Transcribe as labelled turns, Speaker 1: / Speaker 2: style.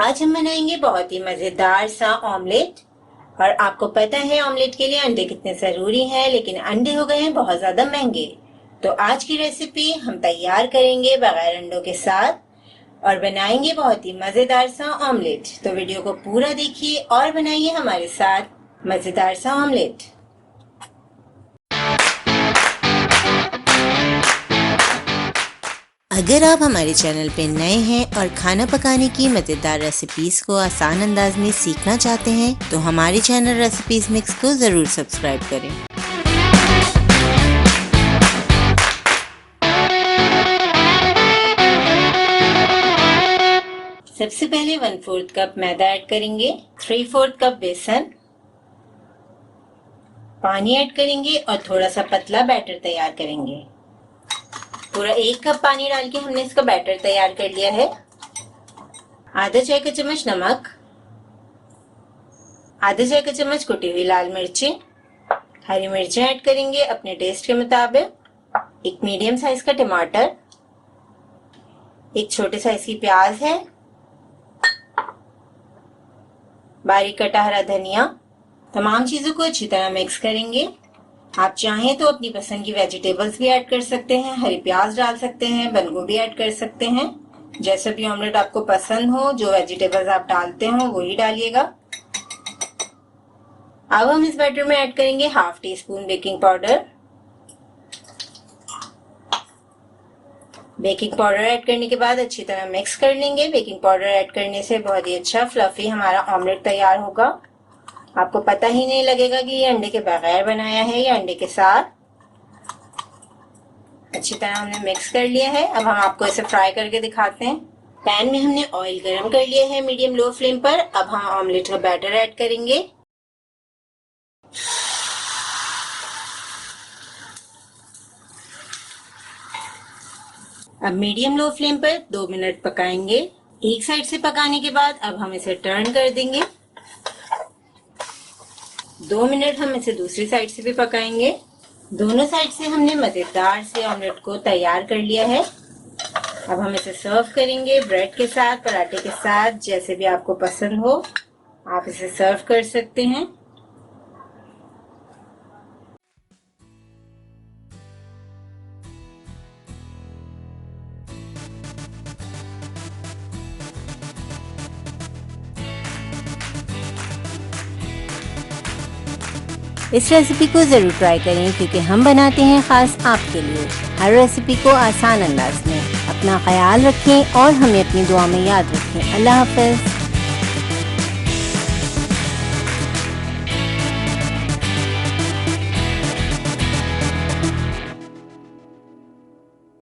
Speaker 1: आज हम बनाएंगे बहुत ही मजेदार सा ऑमलेट। और आपको पता है ऑमलेट के लिए अंडे कितने जरूरी हैं, लेकिन अंडे हो गए हैं बहुत ज्यादा महंगे। तो आज की रेसिपी हम तैयार करेंगे बगैर अंडों के साथ और बनाएंगे बहुत ही मजेदार सा ऑमलेट। तो वीडियो को पूरा देखिए और बनाइए हमारे साथ मजेदार सा ऑमलेट। अगर आप हमारे चैनल पे नए हैं और खाना पकाने की मज़ेदार रेसिपीज़ को आसान अंदाज में सीखना चाहते हैं तो हमारे चैनल रेसिपीज़ मिक्स को ज़रूर सब्सक्राइब करें। सबसे पहले 1/4 कप मैदा ऐड करेंगे, 3/4 कप बेसन, पानी ऐड करेंगे और थोड़ा सा पतला बैटर तैयार करेंगे। पूरा 1 कप पानी डाल के हमने इसका बैटर तैयार कर लिया है। आधा चाय का चम्मच नमक, आधा चाय का चम्मच कुटी हुई लाल मिर्ची, हरी मिर्चें ऐड करेंगे अपने टेस्ट के मुताबिक, एक मीडियम साइज का टमाटर, एक छोटे साइज की प्याज है, बारीक कटा हरा धनिया। तमाम चीजों को अच्छी तरह मिक्स करेंगे। आप चाहें तो अपनी पसंद की वेजिटेबल्स भी ऐड कर सकते हैं, हरी प्याज डाल सकते हैं, बंद गोभी ऐड कर सकते हैं। जैसे भी ऑमलेट आपको पसंद हो, जो वेजिटेबल्स आप डालते हो वही डालिएगा। अब हम इस बैटर में ऐड करेंगे 1/2 teaspoon baking powder. Baking powder add करने के बाद अच्छी तरह मिक्स कर लेंगे। बेकिंग पाउडर ऐड करने से बहुत ही अच्छा फ्लफी हमारा ऑमलेट तैयार होगा। आपको पता ही नहीं लगेगा कि ये अंडे के बगैर बनाया है या अंडे के साथ। अच्छी तरह हमने मिक्स कर लिया है। अब हम आपको इसे फ्राई करके दिखाते हैं। पैन में हमने ऑयल गरम कर लिया है मीडियम लो फ्लेम पर। अब हम ऑमलेट का बैटर ऐड करेंगे। अब मीडियम लो फ्लेम पर 2 मिनट पकाएंगे। एक साइड से पकाने के बाद अब हम इसे टर्न कर देंगे। 2 मिनट हम इसे दूसरी साइड से भी पकाएंगे। दोनों साइड से हमने मजेदार से ऑमलेट को तैयार कर लिया है। अब हम इसे सर्व करेंगे ब्रेड के साथ, पराठे के साथ, जैसे भी आपको पसंद हो आप इसे सर्व कर सकते हैं। इस रेसिपी को ज़रूर ट्राई करें क्योंकि हम बनाते हैं ख़ास आपके लिए हर रेसिपी को आसान अंदाज में। अपना ख्याल रखें और हमें अपनी दुआ में याद रखें। अल्लाह हाफ़िज़।